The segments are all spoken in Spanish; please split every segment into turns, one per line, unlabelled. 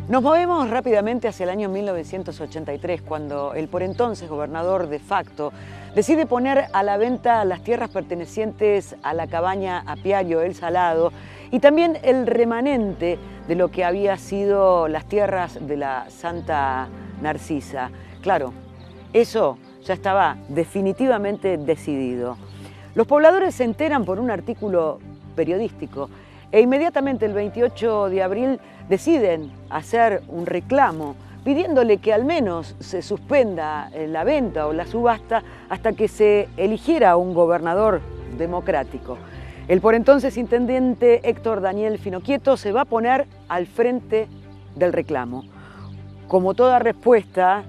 Nos movemos rápidamente hacia el año 1983, cuando el por entonces gobernador de facto decide poner a la venta las tierras pertenecientes a la cabaña Apiario El Salado y también el remanente de lo que había sido las tierras de la Santa Narcisa. Claro, eso ya estaba definitivamente decidido. Los pobladores se enteran por un artículo periodístico e inmediatamente el 28 de abril deciden hacer un reclamo pidiéndole que al menos se suspenda la venta o la subasta hasta que se eligiera un gobernador democrático. El por entonces intendente Héctor Daniel Finocchieto se va a poner al frente del reclamo. Como toda respuesta,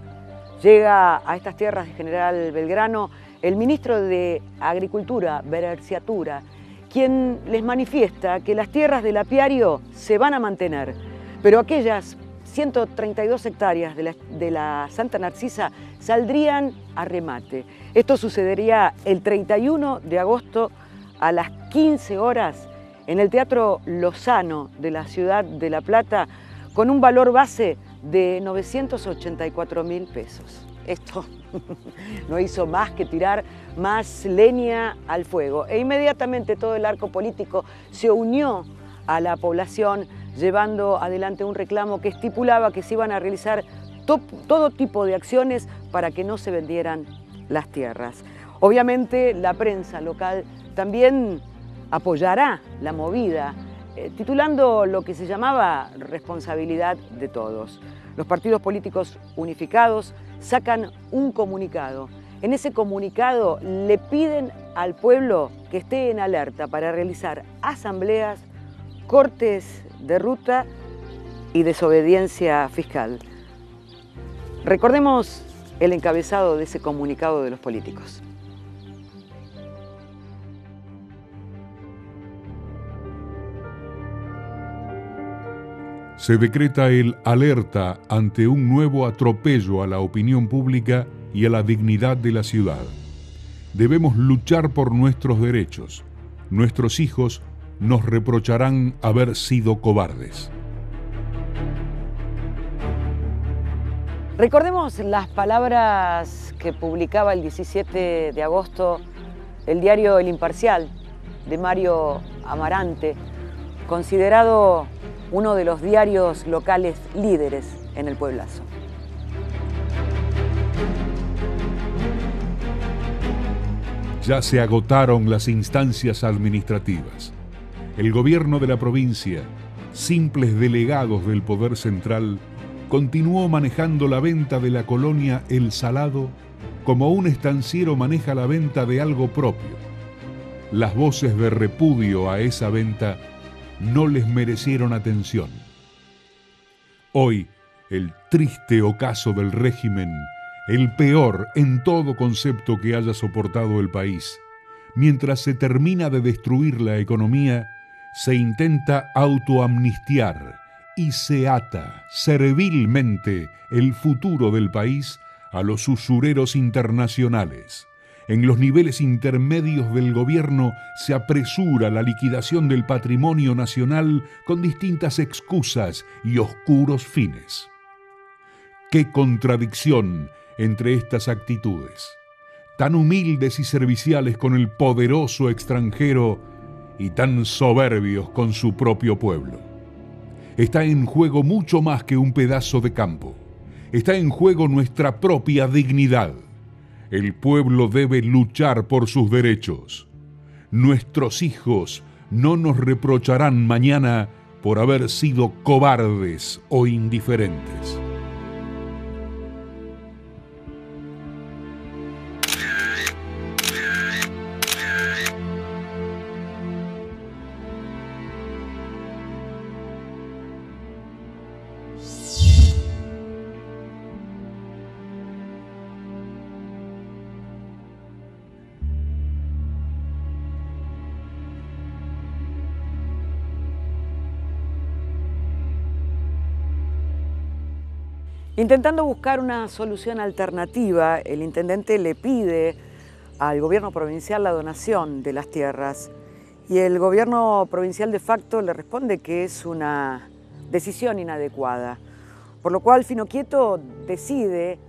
llega a estas tierras de General Belgrano el ministro de Agricultura, Bererciatura, quien les manifiesta que las tierras del apiario se van a mantener, pero aquellas 132 hectáreas de la Santa Narcisa saldrían a remate. Esto sucedería el 31 de agosto a las 15 horas en el Teatro Lozano de la ciudad de La Plata, con un valor base de 984.000 pesos. Esto no hizo más que tirar más leña al fuego. E inmediatamente todo el arco político se unió a la población, llevando adelante un reclamo que estipulaba que se iban a realizar todo tipo de acciones para que no se vendieran las tierras. Obviamente la prensa local también apoyará la movida, titulando lo que se llamaba responsabilidad de todos. Los partidos políticos unificados sacan un comunicado. En ese comunicado le piden al pueblo que esté en alerta para realizar asambleas, cortes de ruta y desobediencia fiscal. Recordemos el encabezado de ese comunicado de los políticos.
Se decreta el alerta ante un nuevo atropello a la opinión pública y a la dignidad de la ciudad. Debemos luchar por nuestros derechos. Nuestros hijos nos reprocharán haber sido cobardes.
Recordemos las palabras que publicaba el 17 de agosto el diario El Imparcial de Mario Amarante, considerado uno de los diarios locales líderes en el pueblazo.
Ya se agotaron las instancias administrativas. El gobierno de la provincia, simples delegados del poder central, continuó manejando la venta de la colonia El Salado como un estanciero maneja la venta de algo propio. Las voces de repudio a esa venta no les merecieron atención. Hoy, el triste ocaso del régimen, el peor en todo concepto que haya soportado el país, mientras se termina de destruir la economía, se intenta autoamnistiar y se ata servilmente el futuro del país a los usureros internacionales. En los niveles intermedios del gobierno se apresura la liquidación del patrimonio nacional con distintas excusas y oscuros fines. ¡Qué contradicción entre estas actitudes! Tan humildes y serviciales con el poderoso extranjero y tan soberbios con su propio pueblo. Está en juego mucho más que un pedazo de campo. Está en juego nuestra propia dignidad. El pueblo debe luchar por sus derechos. Nuestros hijos no nos reprocharán mañana por haber sido cobardes o indiferentes.
Intentando buscar una solución alternativa, el intendente le pide al gobierno provincial la donación de las tierras y el gobierno provincial de facto le responde que es una decisión inadecuada. por lo cual Finochietto decide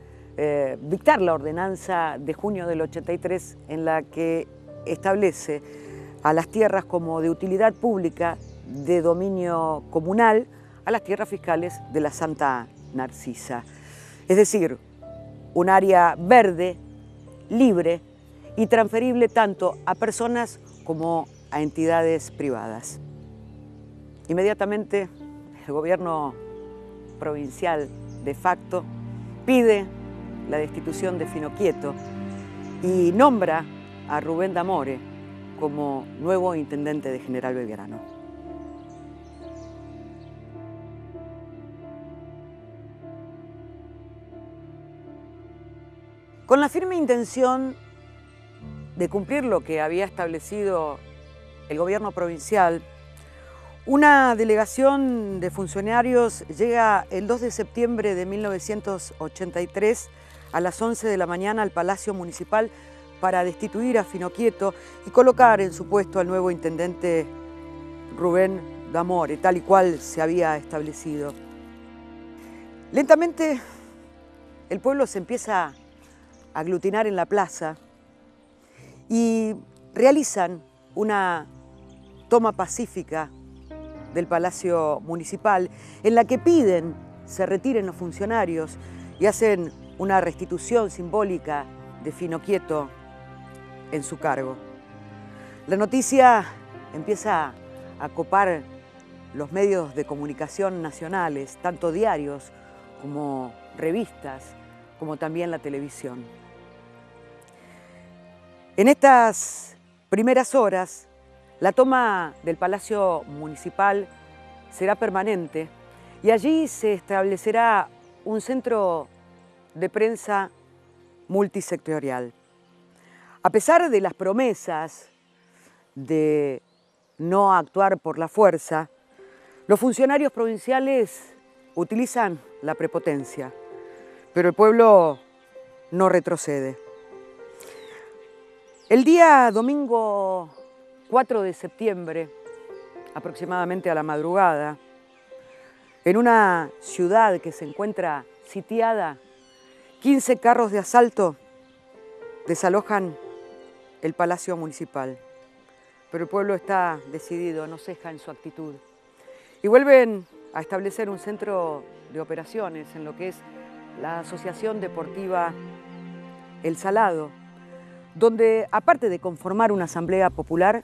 dictar la ordenanza de junio del 83 en la que establece a las tierras como de utilidad pública de dominio comunal a las tierras fiscales de la Santa Narcisa. Es decir, un área verde, libre y transferible tanto a personas como a entidades privadas. Inmediatamente el gobierno provincial de facto pide la destitución de Finochietto y nombra a Rubén D'Amore como nuevo intendente de General Belgrano. Con la firme intención de cumplir lo que había establecido el gobierno provincial, una delegación de funcionarios llega el 2 de septiembre de 1983 a las 11 de la mañana al Palacio Municipal para destituir a Finochietto y colocar en su puesto al nuevo intendente Rubén D'Amore, tal y cual se había establecido. Lentamente el pueblo se empieza a aglutinar en la plaza y realizan una toma pacífica del Palacio Municipal en la que piden se retiren los funcionarios y hacen una restitución simbólica de Finochietto en su cargo. La noticia empieza a copar los medios de comunicación nacionales, tanto diarios como revistas, como también la televisión. En estas primeras horas, la toma del Palacio Municipal será permanente y allí se establecerá un centro de prensa multisectorial. A pesar de las promesas de no actuar por la fuerza, los funcionarios provinciales utilizan la prepotencia, pero el pueblo no retrocede. El día domingo 4 de septiembre, aproximadamente a la madrugada, en una ciudad que se encuentra sitiada, 15 carros de asalto desalojan el Palacio Municipal. Pero el pueblo está decidido, no ceja en su actitud. Y vuelven a establecer un centro de operaciones en lo que es la Asociación Deportiva El Salado, donde, aparte de conformar una asamblea popular,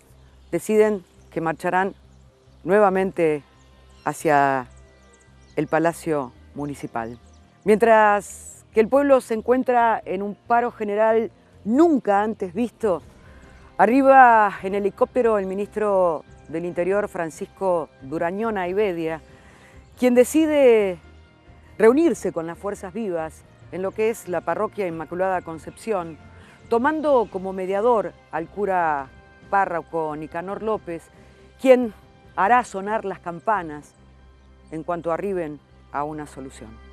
deciden que marcharán nuevamente hacia el Palacio Municipal. Mientras que el pueblo se encuentra en un paro general nunca antes visto, arriba en helicóptero el ministro del Interior, Francisco Durañón Ayvedia, quien decide reunirse con las fuerzas vivas en lo que es la parroquia Inmaculada Concepción, tomando como mediador al cura párroco Nicanor López, quien hará sonar las campanas en cuanto arriben a una solución.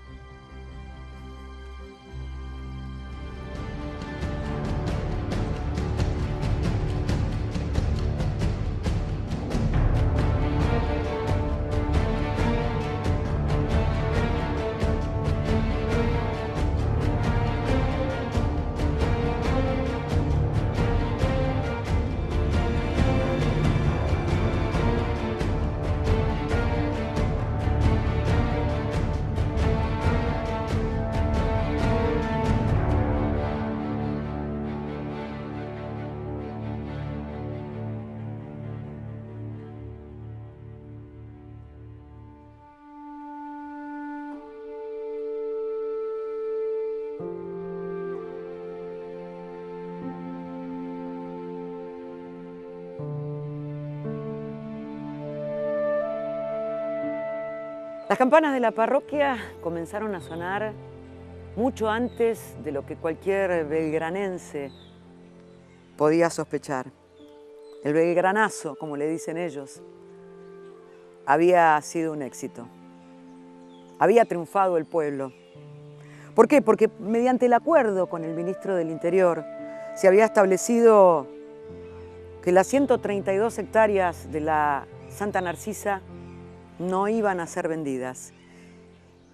Las campanas de la parroquia comenzaron a sonar mucho antes de lo que cualquier belgranense podía sospechar. El belgranazo, como le dicen ellos, había sido un éxito. Había triunfado el pueblo. ¿Por qué? Porque mediante el acuerdo con el ministro del Interior se había establecido que las 132 hectáreas de la Santa Narcisa no iban a ser vendidas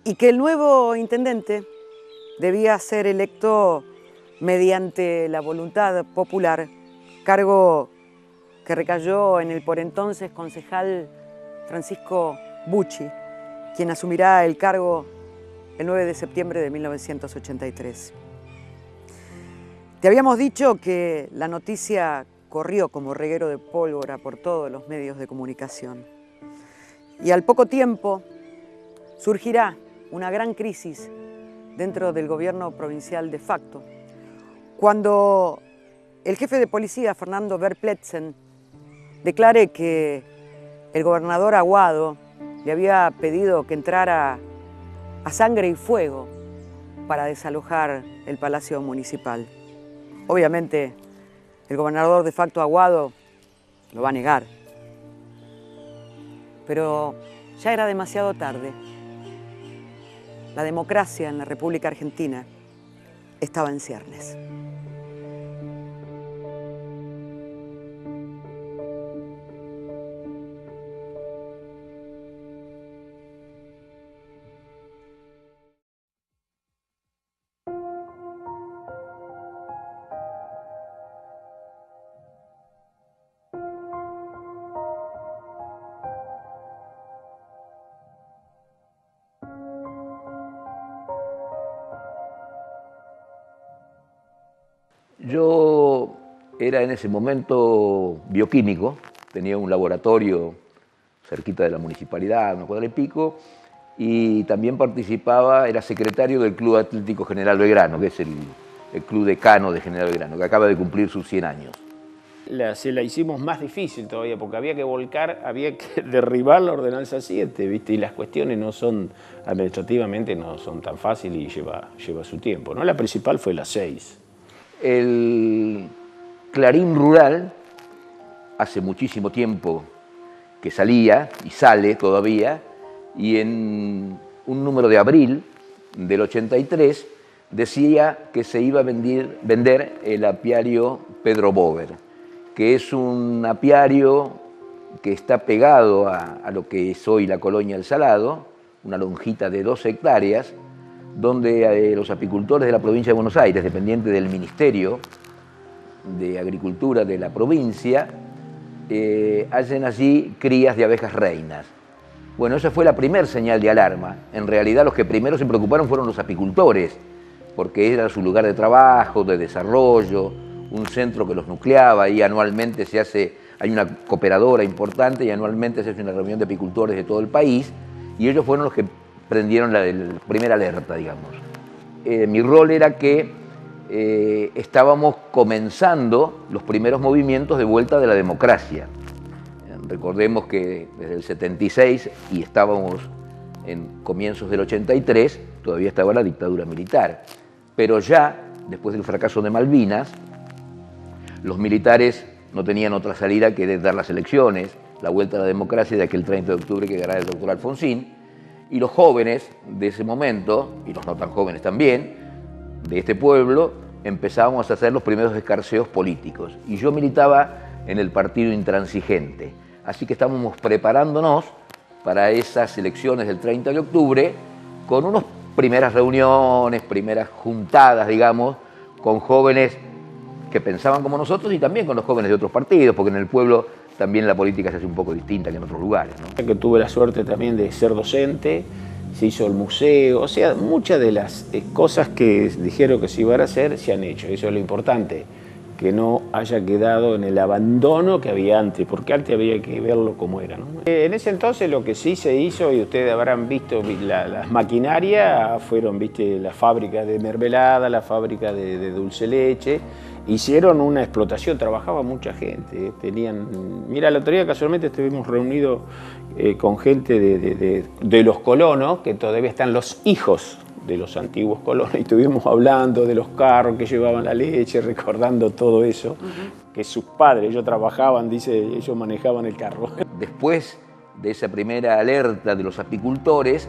y que el nuevo intendente debía ser electo mediante la voluntad popular, cargo que recayó en el por entonces concejal Francisco Bucci, quien asumirá el cargo el 9 de septiembre de 1983. Te habíamos dicho que la noticia corrió como reguero de pólvora por todos los medios de comunicación. Y al poco tiempo surgirá una gran crisis dentro del gobierno provincial de facto, cuando el jefe de policía, Fernando Verpletzen, declare que el gobernador Aguado le había pedido que entrara a sangre y fuego para desalojar el Palacio Municipal. Obviamente, el gobernador de facto Aguado lo va a negar. Pero ya era demasiado tarde. La democracia en la República Argentina estaba en ciernes.
Yo era en ese momento bioquímico, tenía un laboratorio cerquita de la municipalidad, una cuadra y pico, y también participaba, era secretario del Club Atlético General Belgrano, que es el club decano de General Belgrano, que acaba de cumplir sus 100 años.
Se la hicimos más difícil todavía, porque había que volcar, había que derribar la ordenanza 7, ¿viste? Y las cuestiones no son, administrativamente no son tan fáciles y lleva su tiempo, ¿no? La principal fue la 6.
El Clarín Rural, hace muchísimo tiempo que salía, y sale todavía, y en un número de abril del 83 decía que se iba a vender el apiario Pedro Bover, que es un apiario que está pegado a lo que es hoy la Colonia El Salado, una lonjita de 2 hectáreas, donde los apicultores de la provincia de Buenos Aires, dependientes del Ministerio de Agricultura de la provincia, hacen allí crías de abejas reinas. Bueno, esa fue la primera señal de alarma. En realidad los que primero se preocuparon fueron los apicultores, porque era su lugar de trabajo, de desarrollo, un centro que los nucleaba, y anualmente hay una cooperadora importante y anualmente se hace una reunión de apicultores de todo el país, y ellos fueron los que prendieron la primera alerta, digamos. Mi rol era que estábamos comenzando los primeros movimientos de vuelta de la democracia. Recordemos que desde el 76 y estábamos en comienzos del 83, todavía estaba la dictadura militar. Pero ya, después del fracaso de Malvinas, los militares no tenían otra salida que dar las elecciones, la vuelta a la democracia de aquel 30 de octubre que ganara el doctor Alfonsín, y los jóvenes de ese momento, y los no tan jóvenes también, de este pueblo, empezábamos a hacer los primeros escarceos políticos. Y yo militaba en el Partido Intransigente. Así que estábamos preparándonos para esas elecciones del 30 de octubre con unas primeras reuniones, primeras juntadas, digamos, con jóvenes que pensaban como nosotros y también con los jóvenes de otros partidos, porque en el pueblo también la política se hace un poco distinta que en otros lugares, ¿no?
Que tuve la suerte también de ser docente, se hizo el museo, o sea, muchas de las cosas que dijeron que se iban a hacer se han hecho, eso es lo importante, que no haya quedado en el abandono que había antes, porque antes había que verlo como era, ¿no? En ese entonces lo que sí se hizo, y ustedes habrán visto, las maquinarias fueron, viste, la fábrica de mermelada, la fábrica de dulce leche. Hicieron una explotación, trabajaba mucha gente, mira, el otro día casualmente estuvimos reunidos con gente de los colonos, que todavía están los hijos de los antiguos colonos, y estuvimos hablando de los carros que llevaban la leche, recordando todo eso, que sus padres, ellos trabajaban, dice, ellos manejaban el carro.
Después de esa primera alerta de los apicultores,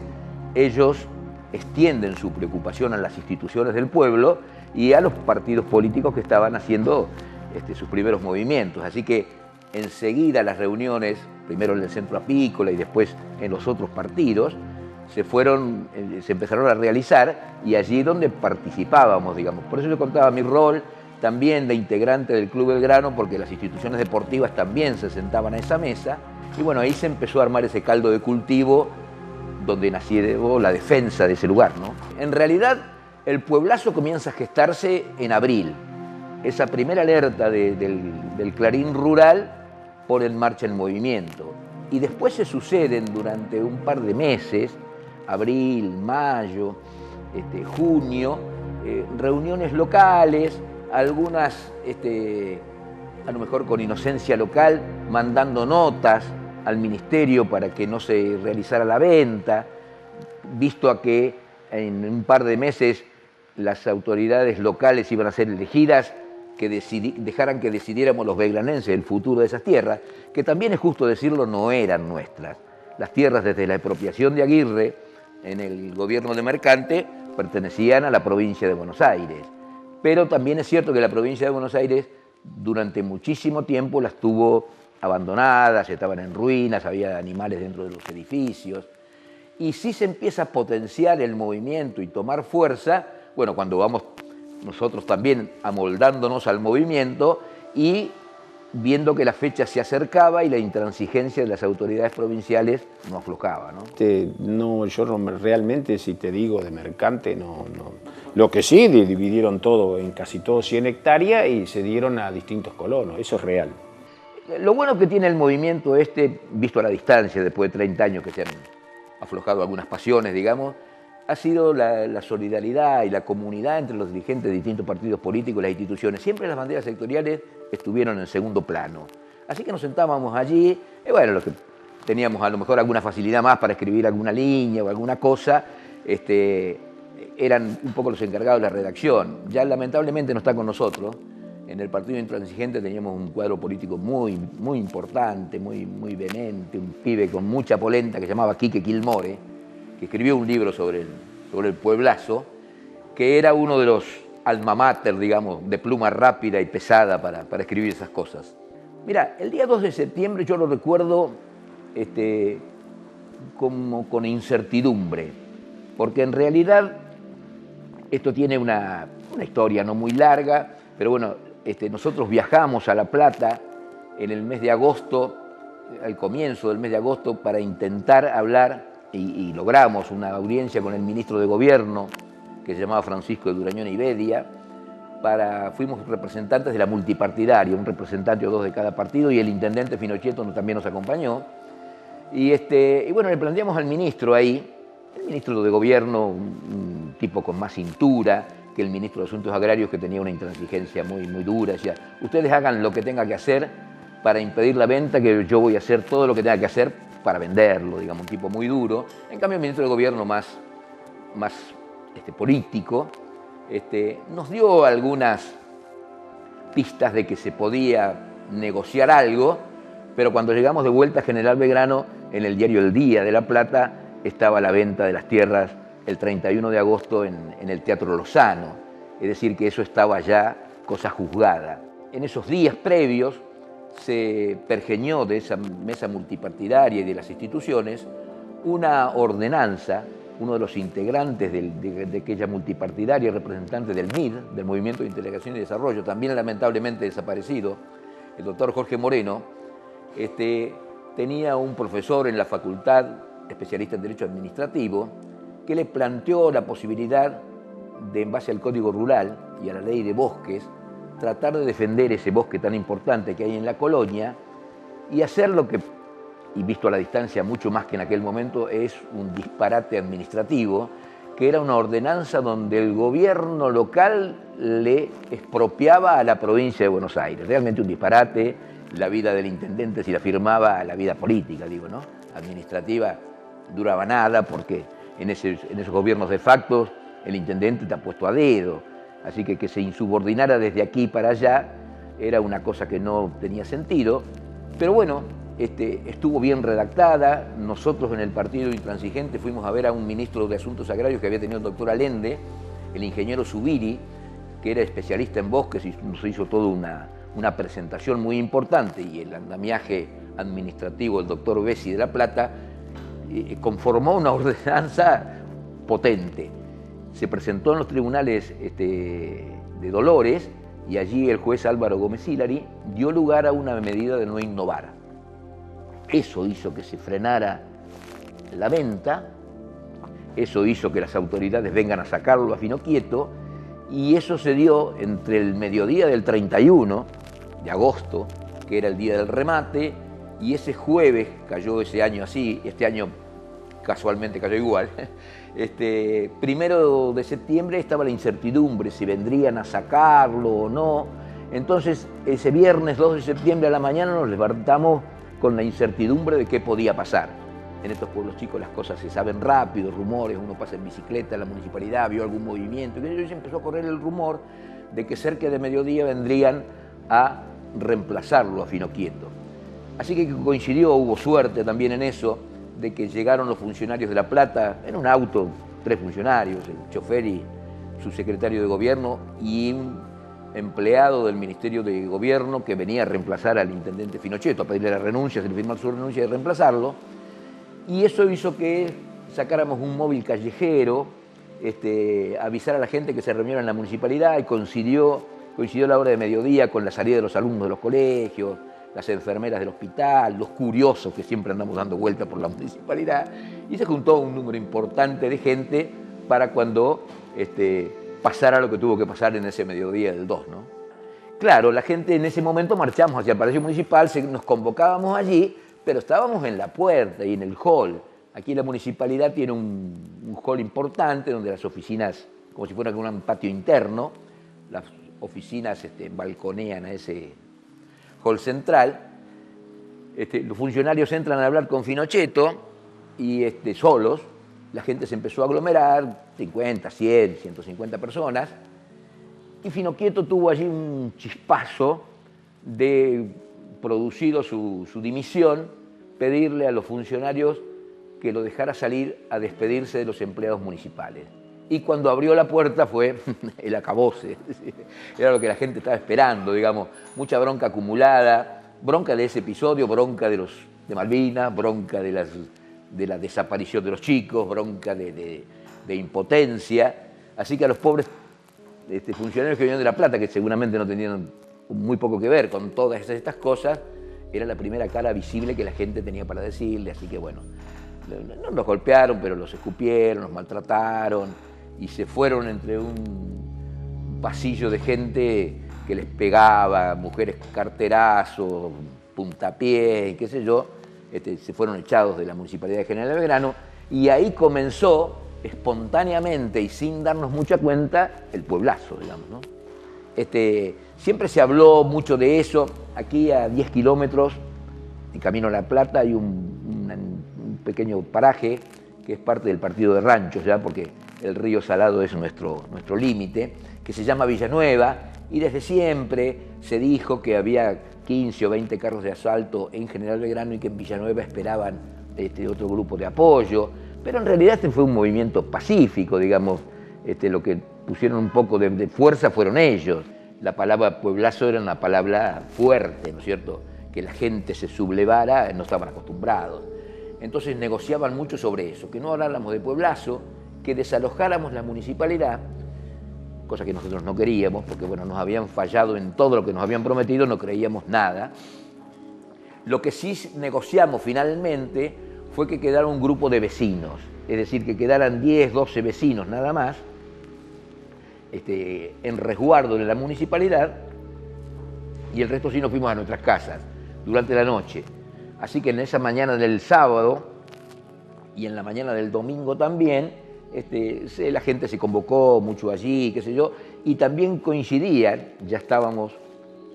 ellos extienden su preocupación a las instituciones del pueblo y a los partidos políticos que estaban haciendo sus primeros movimientos. Así que enseguida las reuniones, primero en el centro apícola y después en los otros partidos, se empezaron a realizar, y allí es donde participábamos, digamos. Por eso yo contaba mi rol también de integrante del Club Belgrano, porque las instituciones deportivas también se sentaban a esa mesa, y bueno, ahí se empezó a armar ese caldo de cultivo donde nació la defensa de ese lugar, ¿no? En realidad, el pueblazo comienza a gestarse en abril. Esa primera alerta del Clarín Rural pone en marcha el movimiento. Y después se suceden durante un par de meses, abril, mayo, junio, reuniones locales, algunas a lo mejor con inocencia local, mandando notas al ministerio para que no se realizara la venta, visto a que en un par de meses las autoridades locales iban a ser elegidas, que dejaran que decidiéramos los belgranenses el futuro de esas tierras, que también es justo decirlo, no eran nuestras. Las tierras desde la expropiación de Aguirre en el gobierno de Mercante pertenecían a la provincia de Buenos Aires. Pero también es cierto que la provincia de Buenos Aires durante muchísimo tiempo las tuvo abandonadas, estaban en ruinas, había animales dentro de los edificios. Y sí se empieza a potenciar el movimiento y tomar fuerza, bueno, cuando vamos nosotros también amoldándonos al movimiento y viendo que la fecha se acercaba y la intransigencia de las autoridades provinciales no aflojaba, ¿no?
No, yo realmente, si te digo de Mercante, no. Lo que sí, dividieron todo en casi todo 100 hectáreas y se dieron a distintos colonos, eso es real.
Lo bueno que tiene el movimiento visto a la distancia, después de 30 años que se han aflojado algunas pasiones, digamos, ha sido la solidaridad y la comunidad entre los dirigentes de distintos partidos políticos y las instituciones. Siempre las banderas sectoriales estuvieron en segundo plano. Así que nos sentábamos allí, y bueno, los que teníamos a lo mejor alguna facilidad más para escribir alguna línea o alguna cosa, eran un poco los encargados de la redacción. Ya lamentablemente no está con nosotros. En el Partido Intransigente teníamos un cuadro político muy, muy importante, muy, muy vehemente, un pibe con mucha polenta que se llamaba Quique Quilmore, que escribió un libro sobre el pueblazo, que era uno de los alma mater, digamos, de pluma rápida y pesada para escribir esas cosas. Mira, el día 2 de septiembre yo lo recuerdo como con incertidumbre, porque en realidad esto tiene una historia no muy larga, pero bueno, nosotros viajamos a La Plata en el mes de agosto, al comienzo del mes de agosto, para intentar hablar, y logramos una audiencia con el ministro de Gobierno, que se llamaba Francisco de Durañón y Bedia. Fuimos representantes de la multipartidaria, un representante o dos de cada partido, y el intendente Finochetto también nos acompañó. Y bueno, le planteamos al ministro ahí, el ministro de Gobierno, un tipo con más cintura que el ministro de Asuntos Agrarios, que tenía una intransigencia muy, muy dura. Decía, ustedes hagan lo que tengan que hacer para impedir la venta, que yo voy a hacer todo lo que tenga que hacer para venderlo, digamos, un tipo muy duro. En cambio, el ministro de Gobierno más político, nos dio algunas pistas de que se podía negociar algo, pero cuando llegamos de vuelta a General Belgrano, en el diario El Día de La Plata, estaba la venta de las tierras el 31 de agosto en el Teatro Lozano. Es decir, que eso estaba ya cosa juzgada. En esos días previos se pergeñó de esa mesa multipartidaria y de las instituciones una ordenanza. Uno de los integrantes de aquella multipartidaria, representante del MID, del Movimiento de Integración y Desarrollo, también lamentablemente desaparecido, el doctor Jorge Moreno, tenía un profesor en la facultad, especialista en Derecho Administrativo, que le planteó la posibilidad de, en base al Código Rural y a la Ley de Bosques, tratar de defender ese bosque tan importante que hay en la colonia y hacer lo que, y visto a la distancia mucho más que en aquel momento, es un disparate administrativo, que era una ordenanza donde el gobierno local le expropiaba a la provincia de Buenos Aires. Realmente un disparate. La vida del intendente, si la firmaba, la vida política, digo, ¿no? Administrativa, duraba nada, porque en esos gobiernos de facto el intendente está puesto a dedo. Así que se insubordinara desde aquí para allá era una cosa que no tenía sentido. Pero bueno, estuvo bien redactada. Nosotros en el Partido Intransigente fuimos a ver a un ministro de Asuntos Agrarios que había tenido el doctor Allende, el ingeniero Zubiri, que era especialista en bosques, y nos hizo toda una presentación muy importante, y el andamiaje administrativo del doctor Bessi de La Plata, conformó una ordenanza potente. Se presentó en los tribunales de Dolores y allí el juez Álvaro Gómez Hillary dio lugar a una medida de no innovar. Eso hizo que se frenara la venta, eso hizo que las autoridades vengan a sacarlo a fino quieto, y eso se dio entre el mediodía del 31 de agosto, que era el día del remate, y ese jueves cayó ese año así, este año casualmente cayó igual. 1 de septiembre estaba la incertidumbre si vendrían a sacarlo o no. Entonces, ese viernes 2 de septiembre a la mañana nos levantamos con la incertidumbre de qué podía pasar. En estos pueblos chicos las cosas se saben rápido, rumores, uno pasa en bicicleta, la municipalidad vio algún movimiento, y se empezó a correr el rumor de que cerca de mediodía vendrían a reemplazarlo a fino quieto. Así que coincidió, hubo suerte también en eso, de que llegaron los funcionarios de La Plata, en un auto, 3 funcionarios, el chofer y su secretario de gobierno y un empleado del Ministerio de Gobierno que venía a reemplazar al intendente Finochetto, a pedirle la renuncia, se le firmó su renuncia y reemplazarlo. Y eso hizo que sacáramos un móvil callejero, avisar a la gente que se reuniera en la municipalidad, y coincidió la hora de mediodía con la salida de los alumnos de los colegios, las enfermeras del hospital, los curiosos que siempre andamos dando vueltas por la municipalidad, y se juntó un número importante de gente para cuando pasara lo que tuvo que pasar en ese mediodía del 2, ¿no? Claro, la gente en ese momento marchamos hacia el Palacio Municipal, nos convocábamos allí, pero estábamos en la puerta y en el hall. Aquí la municipalidad tiene un hall importante donde las oficinas, como si fuera un patio interno, las oficinas balconean a ese hall central. Los funcionarios entran a hablar con Finochetto y solos. La gente se empezó a aglomerar, 50, 100, 150 personas, y Finochetto tuvo allí un chispazo de, producido su dimisión, pedirle a los funcionarios que lo dejara salir a despedirse de los empleados municipales. Y cuando abrió la puerta fue el acabose, era lo que la gente estaba esperando, digamos, mucha bronca acumulada, bronca de ese episodio, bronca de Malvinas, bronca de la desaparición de los chicos, bronca de impotencia. Así que a los pobres funcionarios que venían de La Plata, que seguramente no tenían muy poco que ver con todas estas cosas, era la primera cara visible que la gente tenía para decirle. Así que bueno, no los golpearon, pero los escupieron, los maltrataron, y se fueron entre un pasillo de gente que les pegaba, mujeres carterazos, puntapiés, qué sé yo. Se fueron echados de la Municipalidad de General Belgrano, y ahí comenzó espontáneamente y sin darnos mucha cuenta el pueblazo, digamos, ¿no? Siempre se habló mucho de eso. Aquí a 10 kilómetros, en camino a La Plata, hay un pequeño paraje que es parte del partido de Ranchos, ya, porque el río Salado es nuestro límite, que se llama Villanueva, y desde siempre se dijo que había 15 o 20 carros de asalto en General Belgrano y que en Villanueva esperaban otro grupo de apoyo, pero en realidad fue un movimiento pacífico, digamos. Lo que pusieron un poco de fuerza fueron ellos. La palabra pueblazo era una palabra fuerte, ¿no es cierto? Que la gente se sublevara, no estaban acostumbrados. Entonces negociaban mucho sobre eso, que no habláramos de pueblazo, que desalojáramos la municipalidad, cosa que nosotros no queríamos, porque bueno, nos habían fallado en todo lo que nos habían prometido, no creíamos nada. Lo que sí negociamos finalmente fue que quedara un grupo de vecinos, es decir, que quedaran 10, 12 vecinos nada más, en resguardo de la municipalidad, y el resto sí nos fuimos a nuestras casas durante la noche. Así que en esa mañana del sábado y en la mañana del domingo también, la gente se convocó mucho allí, qué sé yo, y también coincidían, ya estábamos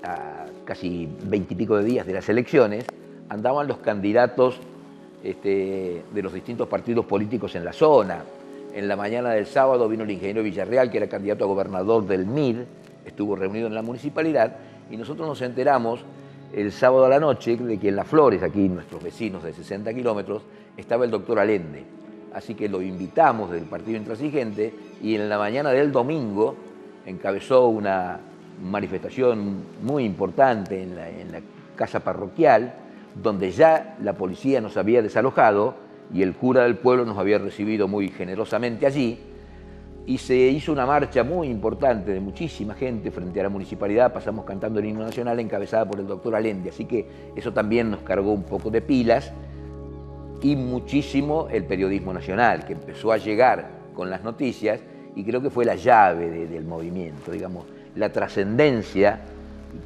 a casi 20 y pico de días de las elecciones, andaban los candidatos de los distintos partidos políticos en la zona. En la mañana del sábado vino el ingeniero Villarreal, que era candidato a gobernador del MIR, estuvo reunido en la municipalidad, y nosotros nos enteramos el sábado a la noche de que en Las Flores, aquí nuestros vecinos de 60 kilómetros, estaba el doctor Allende. Así que lo invitamos del Partido Intransigente, y en la mañana del domingo encabezó una manifestación muy importante en la casa parroquial, donde ya la policía nos había desalojado, y el cura del pueblo nos había recibido muy generosamente allí, y se hizo una marcha muy importante de muchísima gente frente a la municipalidad. Pasamos cantando el himno nacional encabezada por el doctor Allende, así que eso también nos cargó un poco de pilas, y muchísimo el periodismo nacional, que empezó a llegar con las noticias, y creo que fue la llave del movimiento, digamos, la trascendencia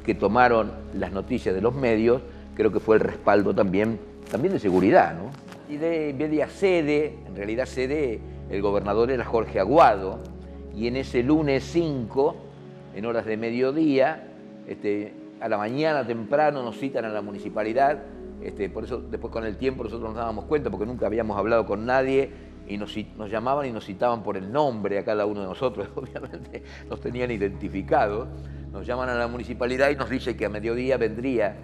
que tomaron las noticias de los medios, creo que fue el respaldo también de seguridad, ¿no? Y de media sede, en realidad sede, el gobernador era Jorge Aguado, y en ese lunes 5, en horas de mediodía, a la mañana temprano nos citan a la municipalidad. Por eso después con el tiempo nosotros nos dábamos cuenta, porque nunca habíamos hablado con nadie, y nos llamaban y nos citaban por el nombre a cada uno de nosotros, obviamente nos tenían identificados. Nos llaman a la municipalidad y nos dice que a mediodía vendría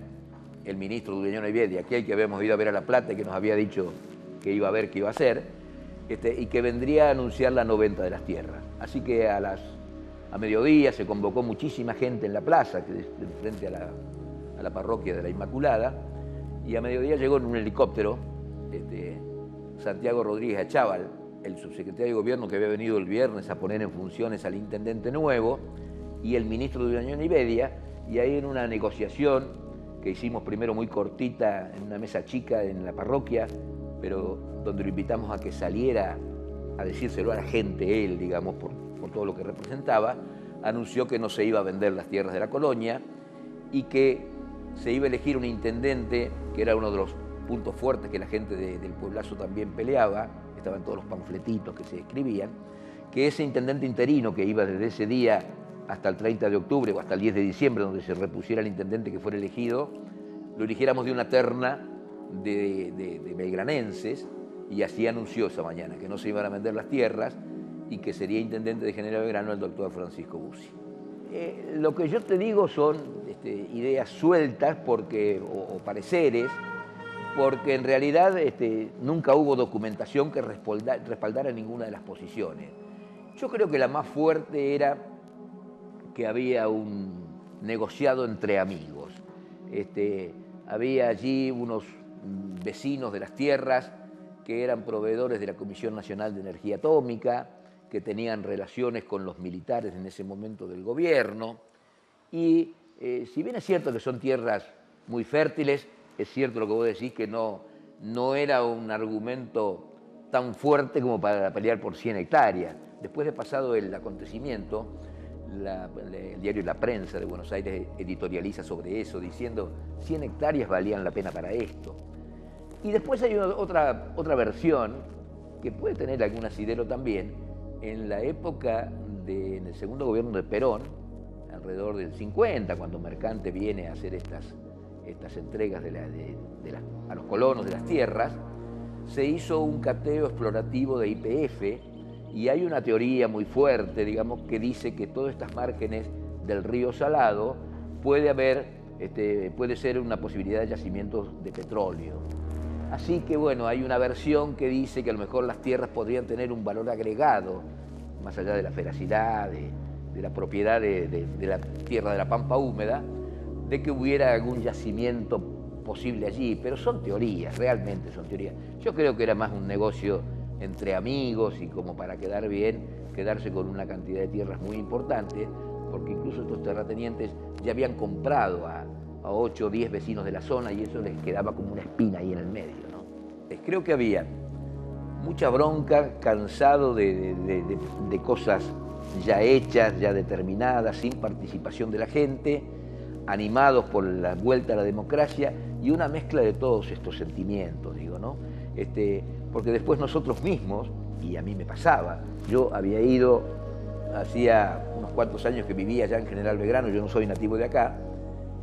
el ministro Dureñón Evedia, aquel que habíamos ido a ver a La Plata y que nos había dicho que iba a ver qué iba a hacer, y que vendría a anunciar la no venta de las tierras. Así que a mediodía se convocó muchísima gente en la plaza, frente a la parroquia de la Inmaculada, y a mediodía llegó en un helicóptero Santiago Rodríguez Achával, el subsecretario de Gobierno que había venido el viernes a poner en funciones al intendente nuevo, y el ministro Dureñón Evedia, y ahí en una negociación que hicimos primero muy cortita en una mesa chica en la parroquia, pero donde lo invitamos a que saliera a decírselo a la gente, él, digamos, por todo lo que representaba, anunció que no se iba a vender las tierras de la colonia y que se iba a elegir un intendente, que era uno de los puntos fuertes que la gente del pueblazo también peleaba, estaban todos los panfletitos que se escribían, que ese intendente interino que iba desde ese día hasta el 30 de octubre o hasta el 10 de diciembre, donde se repusiera el intendente que fuera elegido, lo eligiéramos de una terna de belgranenses, y así anunció esa mañana que no se iban a vender las tierras y que sería intendente de General Belgrano el doctor Francisco Bussi. Lo que yo te digo son ideas sueltas o pareceres, porque en realidad nunca hubo documentación que respaldara ninguna de las posiciones. Yo creo que la más fuerte era que había un negociado entre amigos. Había allí unos vecinos de las tierras que eran proveedores de la Comisión Nacional de Energía Atómica, que tenían relaciones con los militares en ese momento del gobierno. Y si bien es cierto que son tierras muy fértiles, es cierto lo que vos decís, que no era un argumento tan fuerte como para pelear por 100 hectáreas. Después de pasado el acontecimiento, el diario La Prensa de Buenos Aires editorializa sobre eso, diciendo 100 hectáreas valían la pena para esto. Y después hay otra versión, que puede tener algún asidero también, en la época en el segundo gobierno de Perón, alrededor del 50, cuando Mercante viene a hacer estas entregas a los colonos de las tierras, se hizo un cateo explorativo de YPF, y hay una teoría muy fuerte, digamos, que dice que todas estas márgenes del río Salado puede ser una posibilidad de yacimientos de petróleo. Así que bueno, hay una versión que dice que a lo mejor las tierras podrían tener un valor agregado, más allá de la feracidad, de la propiedad de la tierra de la pampa húmeda, de que hubiera algún yacimiento posible allí, pero son teorías, realmente son teorías. Yo creo que era más un negocio entre amigos y como para quedar bien, quedarse con una cantidad de tierras muy importante, porque incluso estos terratenientes ya habían comprado a 8 o 10 vecinos de la zona y eso les quedaba como una espina ahí en el medio, ¿no? Creo que había mucha bronca, cansado de cosas ya hechas, ya determinadas, sin participación de la gente, animados por la vuelta a la democracia y una mezcla de todos estos sentimientos, digo, ¿no? Porque después nosotros mismos, y a mí me pasaba, yo había ido, hacía unos cuantos años que vivía allá en General Belgrano, yo no soy nativo de acá,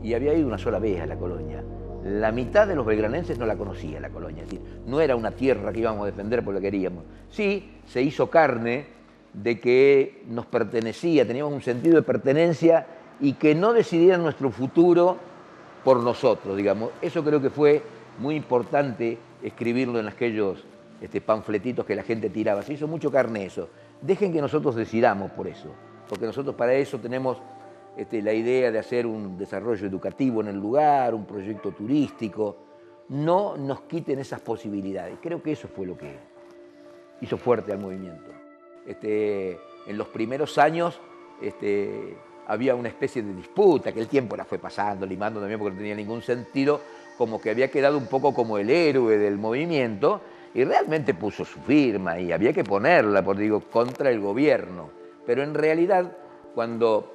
y había ido una sola vez a la colonia. La mitad de los belgranenses no la conocía la colonia, es decir, no era una tierra que íbamos a defender porque queríamos. Sí, se hizo carne de que nos pertenecía, teníamos un sentido de pertenencia y que no decidieran nuestro futuro por nosotros, digamos. Eso creo que fue muy importante escribirlo en aquellos panfletitos que la gente tiraba. Se hizo mucho carne eso. Dejen que nosotros decidamos por eso, porque nosotros para eso tenemos la idea de hacer un desarrollo educativo en el lugar, un proyecto turístico, no nos quiten esas posibilidades. Creo que eso fue lo que hizo fuerte al movimiento. En los primeros años había una especie de disputa, que el tiempo la fue pasando, limando también porque no tenía ningún sentido, como que había quedado un poco como el héroe del movimiento, y realmente puso su firma, y había que ponerla, por digo, contra el gobierno. Pero en realidad, cuando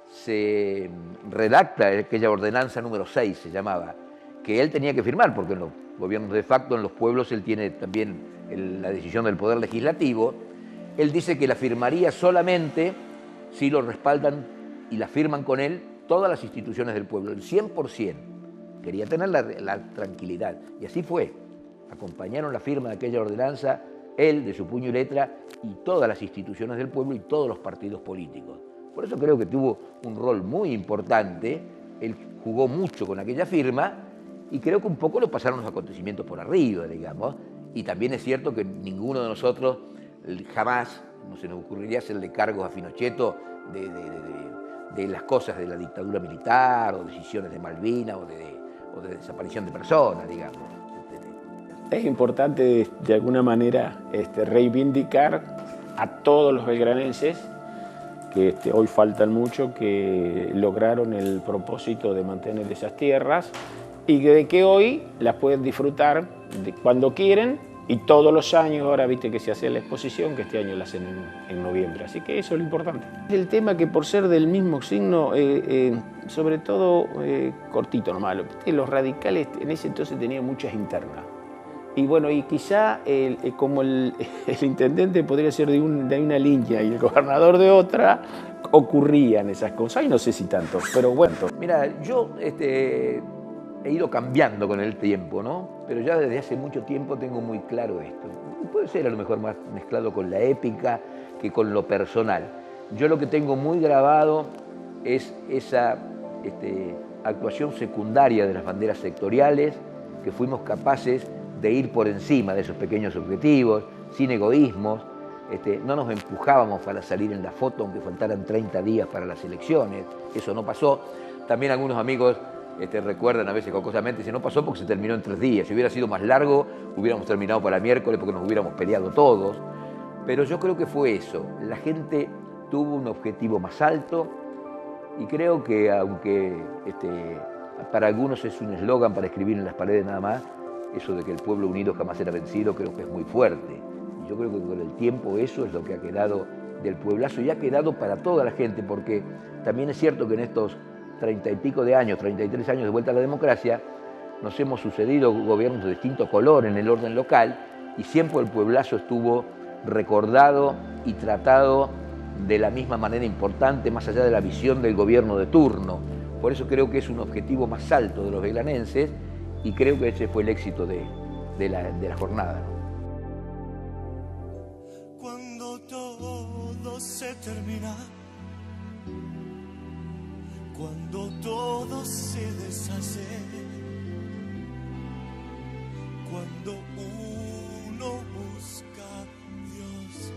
se redacta aquella ordenanza número 6, se llamaba, que él tenía que firmar, porque en los gobiernos de facto, en los pueblos, él tiene también la decisión del poder legislativo, él dice que la firmaría solamente si lo respaldan y la firman con él todas las instituciones del pueblo, el 100%. Quería tener la tranquilidad, y así fue. Acompañaron la firma de aquella ordenanza, él de su puño y letra, y todas las instituciones del pueblo y todos los partidos políticos. Por eso creo que tuvo un rol muy importante, él jugó mucho con aquella firma, y creo que un poco lo pasaron los acontecimientos por arriba, digamos, y también es cierto que ninguno de nosotros jamás no se nos ocurriría hacerle cargos a Pinochet de las cosas de la dictadura militar, o decisiones de Malvinas, o de desaparición de personas, digamos.
Es importante, de alguna manera, reivindicar a todos los belgranenses, que hoy faltan mucho, que lograron el propósito de mantener esas tierras y de que hoy las pueden disfrutar cuando quieren y todos los años. Ahora viste que se hace la exposición, que este año la hacen en noviembre, así que eso es lo importante. El tema que por ser del mismo signo, sobre todo cortito nomás, los radicales en ese entonces tenían muchas internas. Y bueno, y quizá como el intendente podría ser de una línea y el gobernador de otra, ocurrían esas cosas, y no sé si tanto, pero bueno.
Mira, yo he ido cambiando con el tiempo, ¿no? Pero ya desde hace mucho tiempo tengo muy claro esto. Puede ser a lo mejor más mezclado con la épica que con lo personal. Yo lo que tengo muy grabado es esa actuación secundaria de las banderas sectoriales, que fuimos capaces de ir por encima de esos pequeños objetivos, sin egoísmos. No nos empujábamos para salir en la foto, aunque faltaran 30 días para las elecciones. Eso no pasó. También algunos amigos recuerdan a veces jocosamente, dicen, no pasó porque se terminó en 3 días. Si hubiera sido más largo, hubiéramos terminado para miércoles porque nos hubiéramos peleado todos. Pero yo creo que fue eso. La gente tuvo un objetivo más alto, y creo que aunque para algunos es un eslogan para escribir en las paredes nada más, eso de que el pueblo unido jamás será vencido, creo que es muy fuerte. Y yo creo que con el tiempo eso es lo que ha quedado del pueblazo, y ha quedado para toda la gente, porque también es cierto que en estos 30 y pico de años, 33 años de vuelta a la democracia, nos hemos sucedido gobiernos de distinto color en el orden local, y siempre el pueblazo estuvo recordado y tratado de la misma manera importante, más allá de la visión del gobierno de turno. Por eso creo que es un objetivo más alto de los belgranenses, y creo que ese fue el éxito de la jornada.
Cuando todo se termina, cuando todo se deshace, cuando uno busca a Dios,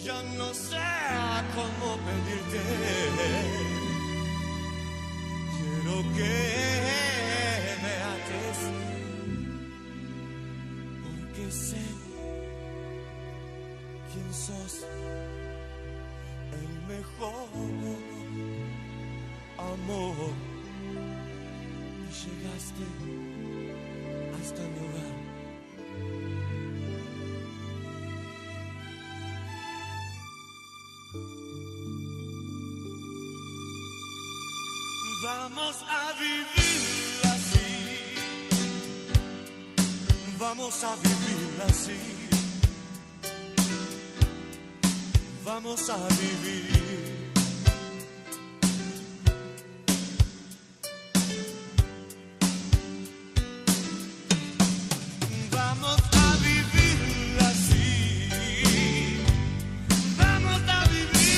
ya no sé cómo pedirte. Quiero que me ates, porque sé quién sos, el mejor amor, y llegaste hasta mi hogar. Vamos a vivir así, vamos a vivir así, vamos a vivir. Vamos a vivir así, vamos a vivir.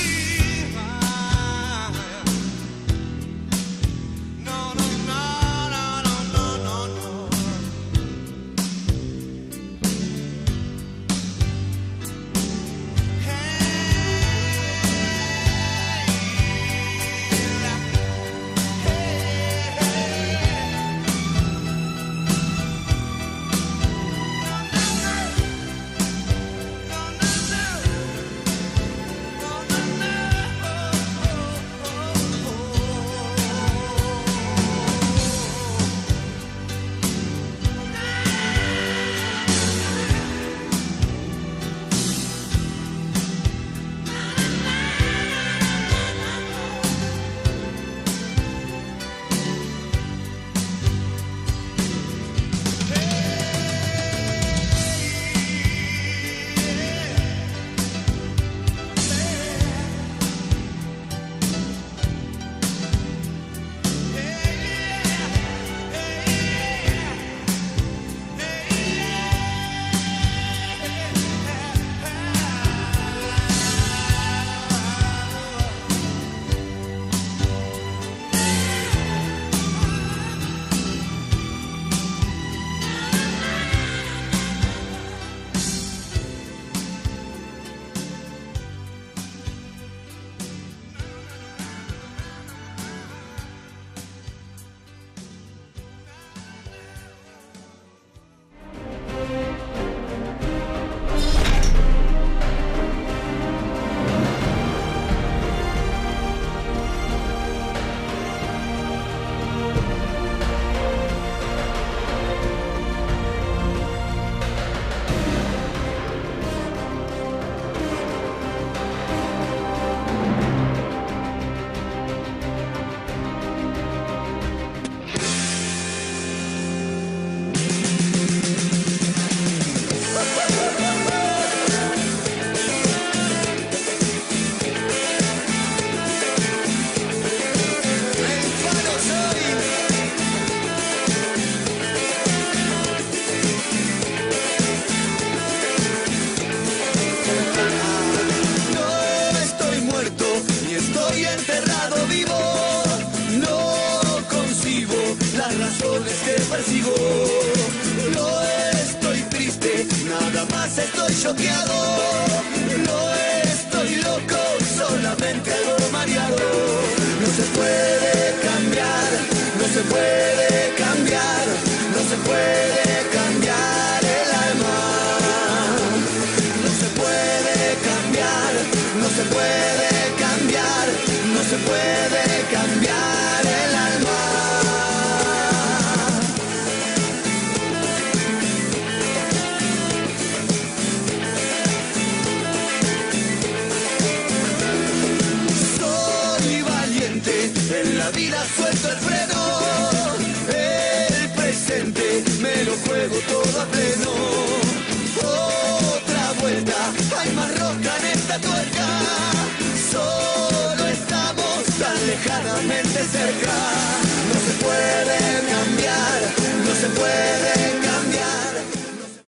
triste, nada más estoy choqueado. No estoy loco, solamente algo mareado. No se puede cambiar, no se puede cambiar, no se puede cambiar el alma. No se puede cambiar, no se puede cambiar, no se puede cambiar el alma. Soy valiente, en la vida suelto el freno. El presente me lo juego todo a pleno. Otra vuelta, hay más rosca en esta tuerca. Solo estamos tan lejanamente cerca.